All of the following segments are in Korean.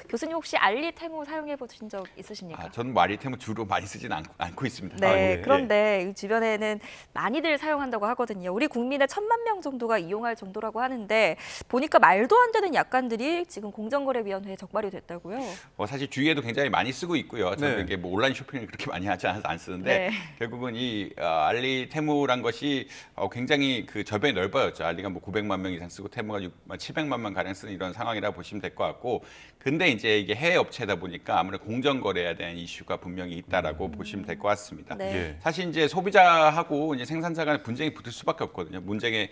교수님 혹시 알리 테무 사용해 보신 적 있으십니까? 저는 뭐 알리 테무 주로 많이 쓰진 않고 있습니다. 네, 예. 그런데 주변에는 많이들 사용한다고 하거든요. 우리 국민의 1,000만 명 정도가 이용할 정도라고 하는데 보니까 말도 안 되는 약관들이 지금 공정거래위원회에 적발이 됐다고요. 사실 주위에도 굉장히 많이 쓰고 있고요. 저는 네. 이게 뭐 온라인 쇼핑을 그렇게 많이 하지 않아서 안 쓰는데 네. 결국은 이 알리 테무란 것이 굉장히 그 저변이 넓어졌죠. 알리가 뭐 900만 명 이상 쓰고 테무가 700만 명 가량 쓰는 이런 상황이라고 보시면 될 것 같고, 근데 이제 이게 해외 업체다 보니까 아무래도 공정 거래에 대한 이슈가 분명히 있다라고 보시면 될 것 같습니다. 네. 예. 사실 이제 소비자하고 이제 생산자 간에 분쟁이 붙을 수밖에 없거든요. 문쟁에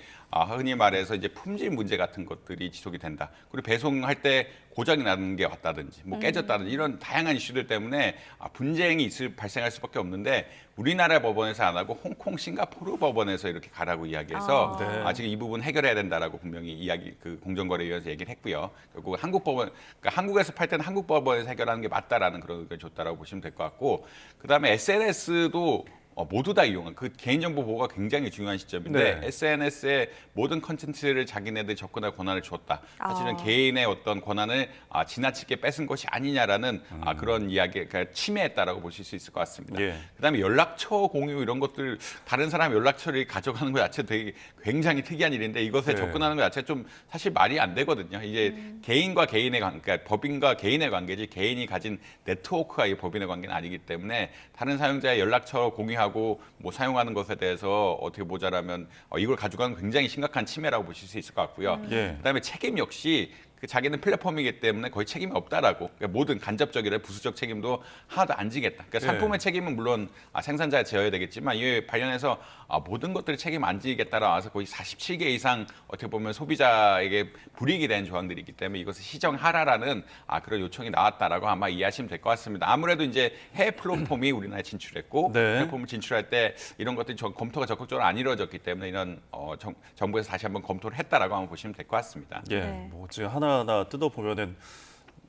흔히 말해서 이제 품질 문제 같은 것들이 지속이 된다. 그리고 배송할 때 고장이 나는 게 왔다든지 뭐 깨졌다든지 이런 다양한 이슈들 때문에 분쟁이 발생할 수밖에 없는데, 우리나라 법원에서 안 하고 홍콩, 싱가포르 법원에서 이렇게 가라고 이야기해서 네. 지금 이 부분 해결해야 된다라고 분명히 그 공정거래위원회에서 얘기를 했고요. 결국 한국 법원, 그러니까 한국에서 팔 때는 한국 법원에서 해결하는 게 맞다라는 그런 의견을 줬다라고 보시면 될 것 같고, 그다음에 SNS도 모두 다 이용한 그 개인정보 보호가 굉장히 중요한 시점인데 네. SNS에 모든 컨텐츠를 자기네들 접근할 권한을 줬다. 사실은 개인의 어떤 권한을 지나치게 뺏은 것이 아니냐라는 그런 이야기, 그러니까 침해했다라고 보실 수 있을 것 같습니다. 예. 그다음에 연락처 공유 이런 것들, 다른 사람 연락처를 가져가는 것 자체 되게 굉장히 특이한 일인데 이것에 네. 접근하는 것 자체가 좀 사실 말이 안 되거든요. 이제 개인과 개인의 관계, 그러니까 법인과 개인의 관계지 개인이 가진 네트워크와 이 법인의 관계는 아니기 때문에 다른 사용자의 연락처 공유하고 뭐 사용하는 것에 대해서 어떻게 보자라면 이걸 가져가는 굉장히 심각한 침해라고 보실 수 있을 것 같고요. 예. 그다음에 책임 역시 자기는 플랫폼이기 때문에 거의 책임이 없다라고, 그러니까 모든 간접적이나 부수적 책임도 하나도 안 지겠다. 그러니까 네. 상품의 책임은 물론 생산자가 져야 되겠지만 이에 관련해서 모든 것들을 책임 안 지겠다라 와서 거의 47개 이상 어떻게 보면 소비자에게 불이익이 되는 조항들이 있기 때문에 이것을 시정하라라는 그런 요청이 나왔다라고 아마 이해하시면 될 것 같습니다. 아무래도 이제 해외 플랫폼이 우리나라에 진출했고 네. 플랫폼을 진출할 때 이런 것들이 검토가 적극적으로 안 이루어졌기 때문에 이런 정부에서 다시 한번 검토를 했다라고 한번 보시면 될 것 같습니다. 예. 네. 뭐 지금 하나하나 뜯어보면은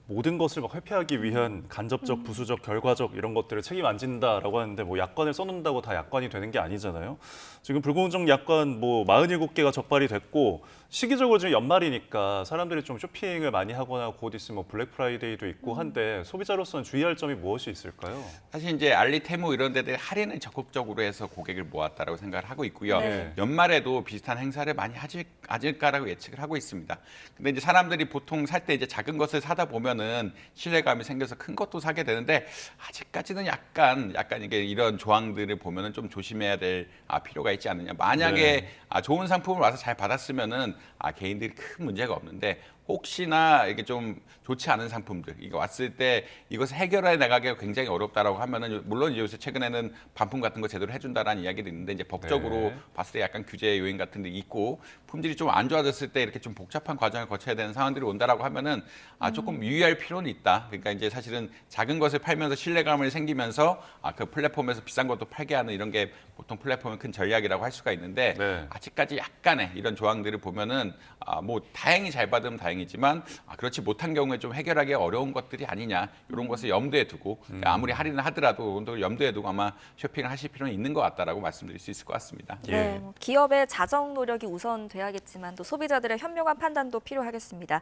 모든 것을 막 회피하기 위한 간접적, 부수적, 결과적 이런 것들을 책임 안 진다라고 하는데 뭐 약관을 써놓는다고 다 약관이 되는 게 아니잖아요. 지금 불공정 약관 뭐 47개가 적발이 됐고 시기적으로 지금 연말이니까 사람들이 좀 쇼핑을 많이 하거나 곧 있으면 뭐 블랙 프라이데이도 있고 한데 소비자로서는 주의할 점이 무엇이 있을까요? 사실 이제 알리, 테무 이런 데들 할인을 적극적으로 해서 고객을 모았다라고 생각을 하고 있고요. 네. 연말에도 비슷한 행사를 많이 하질까라고 예측을 하고 있습니다. 근데 이제 사람들이 보통 살 때 이제 작은 것을 사다 보면은 신뢰감이 생겨서 큰 것도 사게 되는데 아직까지는 약간 이게 이런 조항들을 보면은 좀 조심해야 될 필요가 있지 않느냐. 만약에 좋은 상품을 와서 잘 받았으면은 개인들이 큰 문제가 없는데 혹시나 이게 좀 좋지 않은 상품들, 이거 왔을 때 이것을 해결해 나가기가 굉장히 어렵다라고 하면은, 물론 이제 요새 최근에는 반품 같은 거 제대로 해준다라는 이야기도 있는데 이제 법적으로 네. 봤을 봤을 때 약간 규제 요인 같은 게 있고 품질이 좀 안 좋아졌을 때 이렇게 좀 복잡한 과정을 거쳐야 되는 상황들이 온다라고 하면은 조금 유의할 필요는 있다. 그러니까 이제 사실은 작은 것을 팔면서 신뢰감을 생기면서 그 플랫폼에서 비싼 것도 팔게 하는 이런 게 보통 플랫폼의 큰 전략이라고 할 수가 있는데 네. 아직까지 약간의 이런 조항들을 보면은 뭐 다행히 잘 받으면 다행이지만 그렇지 못한 경우에 좀 해결하기 어려운 것들이 아니냐, 이런 것을 염두에 두고 아무리 할인을 하더라도 이런 걸 염두에 두고 아마 쇼핑을 하실 필요는 있는 것 같다라고 말씀드릴 수 있을 것 같습니다. 예. 네, 뭐 기업의 자정 노력이 우선돼야겠지만 또 소비자들의 현명한 판단도 필요하겠습니다.